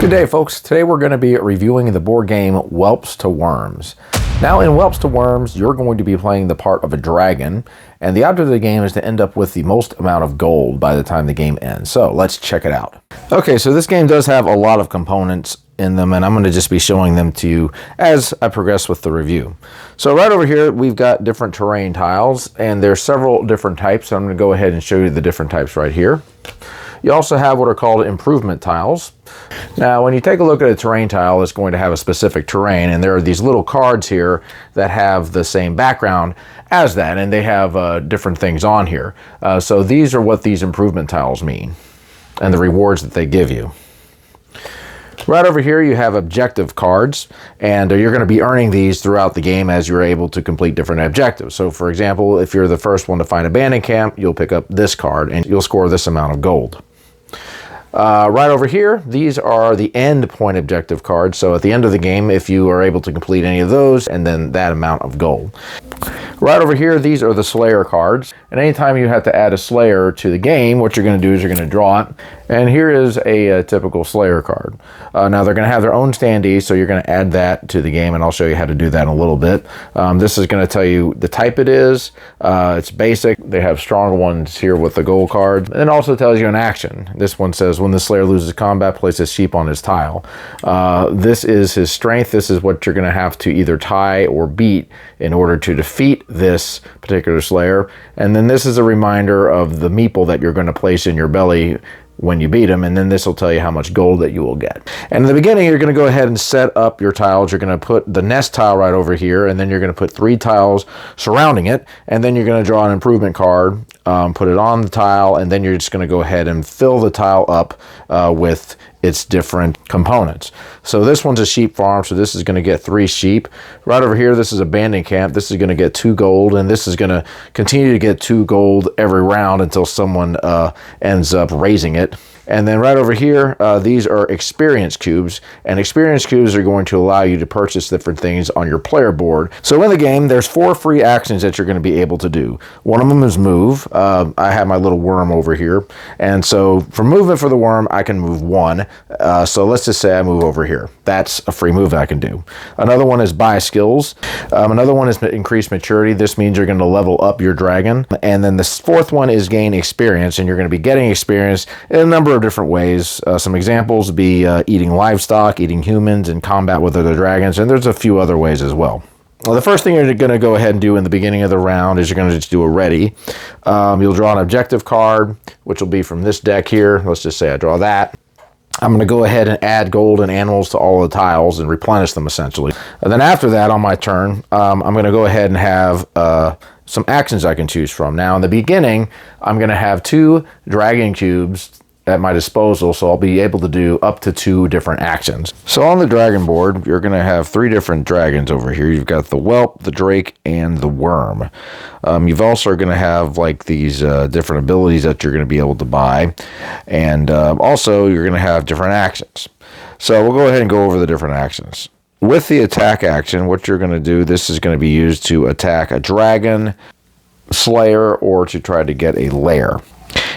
Good day, folks. Today we're going to be reviewing the board game Whelps to Wyrms. Now in Whelps to Wyrms, you're going to be playing the part of a dragon, and the object of the game is to end up with the most amount of gold by the time the game ends. So let's check it out. Okay, so this game does have a lot of components in them, and I'm going to just be showing them to you as I progress with the review. So right over here, we've got different terrain tiles, and there's several different types. So I'm going to go ahead and show you the different types right here. You also have what are called improvement tiles. Now, when you take a look at a terrain tile, it's going to have a specific terrain, and there are these little cards here that have the same background as that, and they have different things on here. So these are what these improvement tiles mean, and the rewards that they give you. Right over here, you have objective cards, and you're going to be earning these throughout the game as you're able to complete different objectives. So, for example, if you're the first one to find a abandoned camp, you'll pick up this card, and you'll score this amount of gold. Right over here, these are the end point objective cards. So at the end of the game, if you are able to complete any of those, and then that amount of gold. Right over here, these are the Slayer cards. And anytime you have to add a Slayer to the game, what you're going to do is you're going to draw it. And here is a typical Slayer card. Now they're going to have their own standee, so you're going to add that to the game, and I'll show you how to do that in a little bit. This is going to tell you the type it is. It's basic. They have stronger ones here with the gold cards. And it also tells you an action. This one says, when the Slayer loses combat, place a sheep on his tile. This is his strength. This is what you're going to have to either tie or beat in order to defeat this particular Slayer. And then this is a reminder of the meeple that you're going to place in your belly when you beat him, and then this will tell you how much gold that you will get. And in the beginning, you're going to go ahead and set up your tiles. You're going to put the nest tile right over here, and then you're going to put 3 tiles surrounding it, and then you're going to draw an improvement card, put it on the tile, and then you're just going to go ahead and fill the tile up with its different components. So this one's a sheep farm, so this is going to get 3 sheep. Right over here, this is abandoned camp. This is going to get 2 gold, and this is going to continue to get 2 gold every round until someone ends up raising it. And then right over here, these are experience cubes, and experience cubes are going to allow you to purchase different things on your player board. So in the game, there's 4 free actions that you're going to be able to do. One of them is move. I have my little worm over here, and so for movement for the worm, I can move 1. So let's just say I move over here. That's a free move I can do. Another one is buy skills. Another one is increase maturity. This means you're going to level up your dragon. And then the 4th one is gain experience, and you're going to be getting experience in a number of different ways. Some examples would be eating livestock, eating humans, and combat with other dragons, and there's a few other ways as well. Well, the first thing you're going to go ahead and do in the beginning of the round is you're going to just do a ready. You'll draw an objective card, which will be from this deck here. Let's just say I draw that. I'm going to go ahead and add gold and animals to all the tiles and replenish them essentially. And then after that, on my turn, I'm going to go ahead and have some actions I can choose from. Now in the beginning, I'm going to have 2 dragon cubes at my disposal, so I'll be able to do up to 2 different actions. So on the dragon board, you're going to have 3 different dragons over here. You've got the whelp, the drake, and the worm. You've also going to have like these different abilities that you're going to be able to buy, and also you're going to have different actions. So we'll go ahead and go over the different actions. With the attack action, what you're going to do, this is going to be used to attack a dragon, slayer, or to try to get a lair.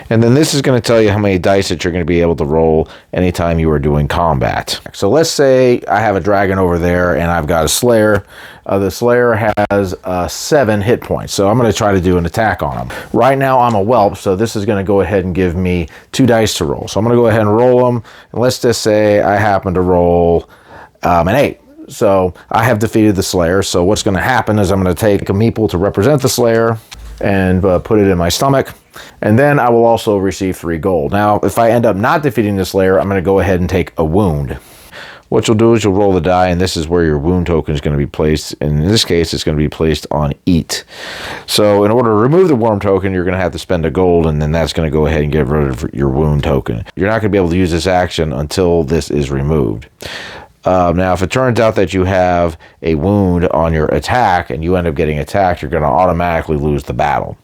And then this is going to tell you how many dice that you're going to be able to roll anytime you are doing combat. So let's say I have a dragon over there and I've got a slayer. The slayer has 7 hit points, so I'm going to try to do an attack on him. Right now I'm a whelp, so this is going to go ahead and give me 2 dice to roll. So I'm going to go ahead and roll them, and let's just say I happen to roll an 8. So I have defeated the slayer, so what's going to happen is I'm going to take a meeple to represent the slayer and put it in my stomach, and then I will also receive 3 gold. Now, if I end up not defeating this layer, I'm going to go ahead and take a wound. What you'll do is you'll roll the die, and this is where your wound token is going to be placed. And in this case, it's going to be placed on eat. So in order to remove the worm token, you're going to have to spend a gold, and then that's going to go ahead and get rid of your wound token. You're not going to be able to use this action until this is removed. Now, if it turns out that you have a wound on your attack and you end up getting attacked, you're going to automatically lose the battle.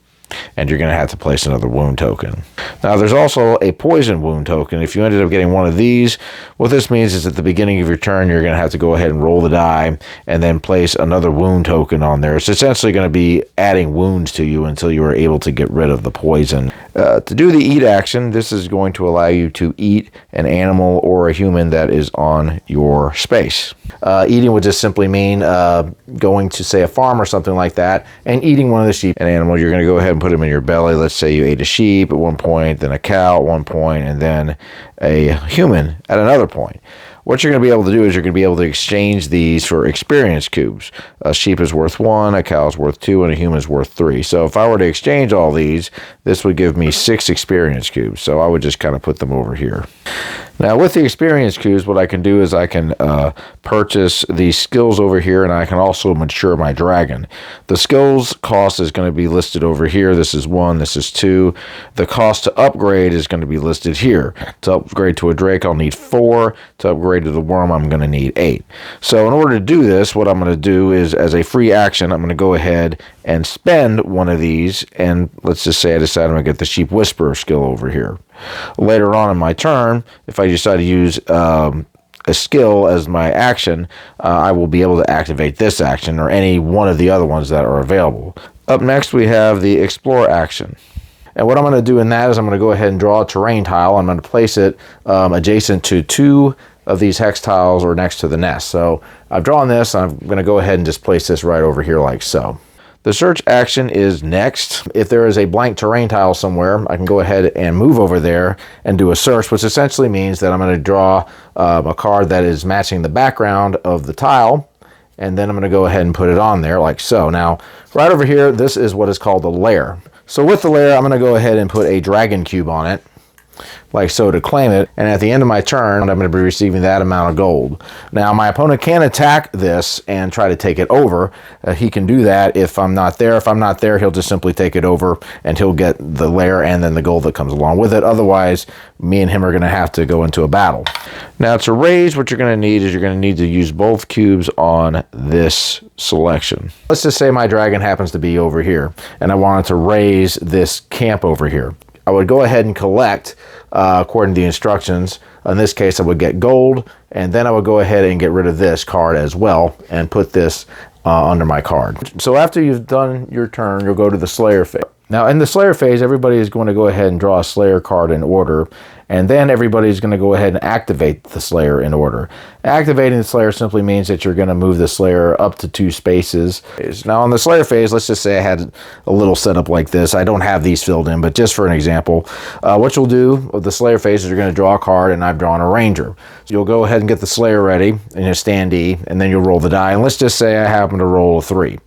and you're going to have to place another wound token. Now, there's also a poison wound token. If you ended up getting one of these, what this means is at the beginning of your turn, you're going to have to go ahead and roll the die and then place another wound token on there. It's essentially going to be adding wounds to you until you are able to get rid of the poison. To do the eat action, this is going to allow you to eat an animal or a human that is on your space. Eating would just simply mean going to, say, a farm or something like that and eating one of the sheep and animals. You're going to go ahead and put them in your belly. Let's say you ate a sheep at one point, then a cow at one point, and then a human at another point. What you're going to be able to do is you're going to be able to exchange these for experience cubes. A sheep is worth 1, a cow is worth 2, and a human is worth 3. So if I were to exchange all these, this would give me 6 experience cubes. So I would just kind of put them over here. Now, with the experience cubes, what I can do is I can purchase these skills over here, and I can also mature my dragon. The skills cost is going to be listed over here. This is 1, this is 2. The cost to upgrade is going to be listed here. To upgrade to a drake, I'll need 4. To upgrade to the worm, I'm going to need 8. So in order to do this, what I'm going to do is, as a free action, I'm going to go ahead and spend one of these, and let's just say I decide I'm going to get the sheep whisperer skill over here. Later on in my turn, if I decide to use a skill as my action, I will be able to activate this action or any one of the other ones that are available. Up next, we have the explore action. And what I'm going to do in that is I'm going to go ahead and draw a terrain tile. I'm going to place it adjacent to 2 of these hex tiles or next to the nest. So I've drawn this. I'm going to go ahead and just place this right over here like so. The search action is next. If there is a blank terrain tile somewhere, I can go ahead and move over there and do a search, which essentially means that I'm going to draw a card that is matching the background of the tile, and then I'm going to go ahead and put it on there like so. Now, right over here, this is what is called a lair. So with the lair, I'm going to go ahead and put a dragon cube on it, like so, to claim it, and at the end of my turn, I'm going to be receiving that amount of gold. Now, my opponent can attack this and try to take it over. He can do that if I'm not there. If I'm not there, he'll just simply take it over, and he'll get the lair and then the gold that comes along with it. Otherwise, me and him are going to have to go into a battle. Now, to raise, what you're going to need is you're going to need to use both cubes on this selection. Let's just say my dragon happens to be over here, and I wanted to raise this camp over here. I would go ahead and collect according to the instructions. In this case, I would get gold, and then I would go ahead and get rid of this card as well and put this under my card. So after you've done your turn, you'll go to the Slayer phase. Now, in the Slayer phase, everybody is going to go ahead and draw a Slayer card in order, and then everybody's going to go ahead and activate the Slayer in order. Activating the Slayer simply means that you're going to move the Slayer up to 2 spaces. Now, in the Slayer phase, let's just say I had a little setup like this. I don't have these filled in, but just for an example, what you'll do with the Slayer phase is you're going to draw a card, and I've drawn a Ranger. So you'll go ahead and get the Slayer ready in your standee, and then you'll roll the die. And let's just say I happen to roll a 3.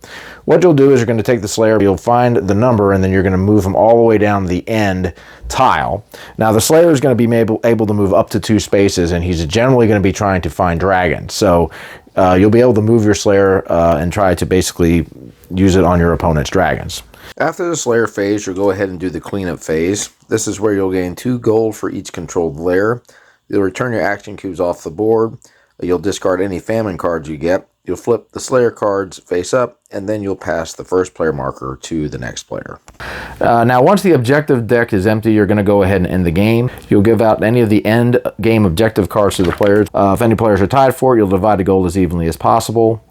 What you'll do is you're going to take the Slayer, you'll find the number, and then you're going to move them all the way down the end tile. Now, the Slayer is going to be able to move up to 2 spaces, and he's generally going to be trying to find dragons. So you'll be able to move your Slayer and try to basically use it on your opponent's dragons. After the Slayer phase, you'll go ahead and do the cleanup phase. This is where you'll gain 2 gold for each controlled lair. You'll return your action cubes off the board. You'll discard any famine cards you get. You'll flip the Slayer cards face up, and then you'll pass the first player marker to the next player. Now, once the objective deck is empty, you're going to go ahead and end the game. You'll give out any of the end game objective cards to the players. If any players are tied for it, you'll divide the gold as evenly as possible.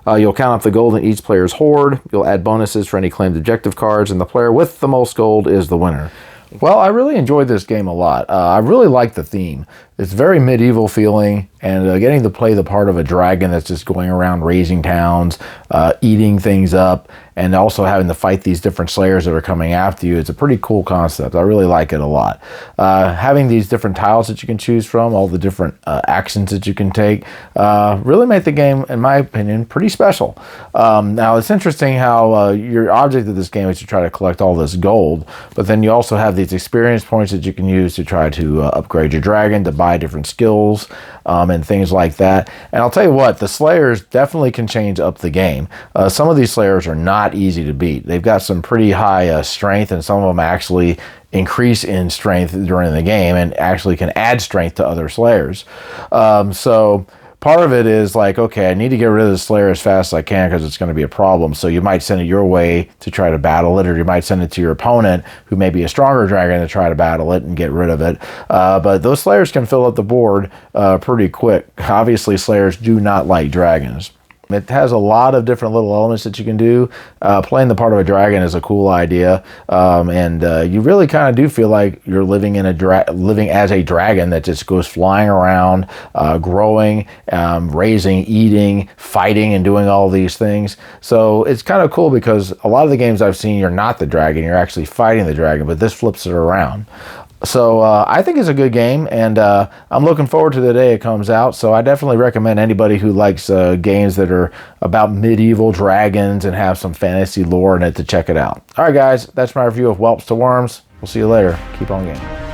You'll count up the gold in each player's horde. You'll add bonuses for any claimed objective cards, and the player with the most gold is the winner. Well, I really enjoyed this game a lot. I really like the theme. It's very medieval feeling, and getting to play the part of a dragon that's just going around raising towns, eating things up, and also having to fight these different slayers that are coming after you. It's a pretty cool concept. I really like it a lot. Having these different tiles that you can choose from, all the different actions that you can take, really make the game, in my opinion, pretty special. Now, it's interesting how your object of this game is to try to collect all this gold, but then you also have these experience points that you can use to try to upgrade your dragon, to buy different skills and things like that. And I'll tell you what, the Slayers definitely can change up the game. Some of these Slayers are not easy to beat. They've got some pretty high strength, and some of them actually increase in strength during the game and actually can add strength to other Slayers. part of it is like, okay, I need to get rid of the Slayer as fast as I can because it's going to be a problem. So you might send it your way to try to battle it, or you might send it to your opponent who may be a stronger dragon to try to battle it and get rid of it. But those Slayers can fill up the board pretty quick. Obviously, Slayers do not like dragons. It has a lot of different little elements that you can do. Playing the part of a dragon is a cool idea, and you really kind of do feel like you're living in living as a dragon that just goes flying around, growing, raising, eating, fighting, and doing all these things. So it's kind of cool because a lot of the games I've seen, you're not the dragon, you're actually fighting the dragon, but this flips it around. So I think it's a good game, and I'm looking forward to the day it comes out. So I definitely recommend anybody who likes games that are about medieval dragons and have some fantasy lore in it to check it out. All right, guys, that's my review of Whelps to Wyrms. We'll see you later. Keep on gaming.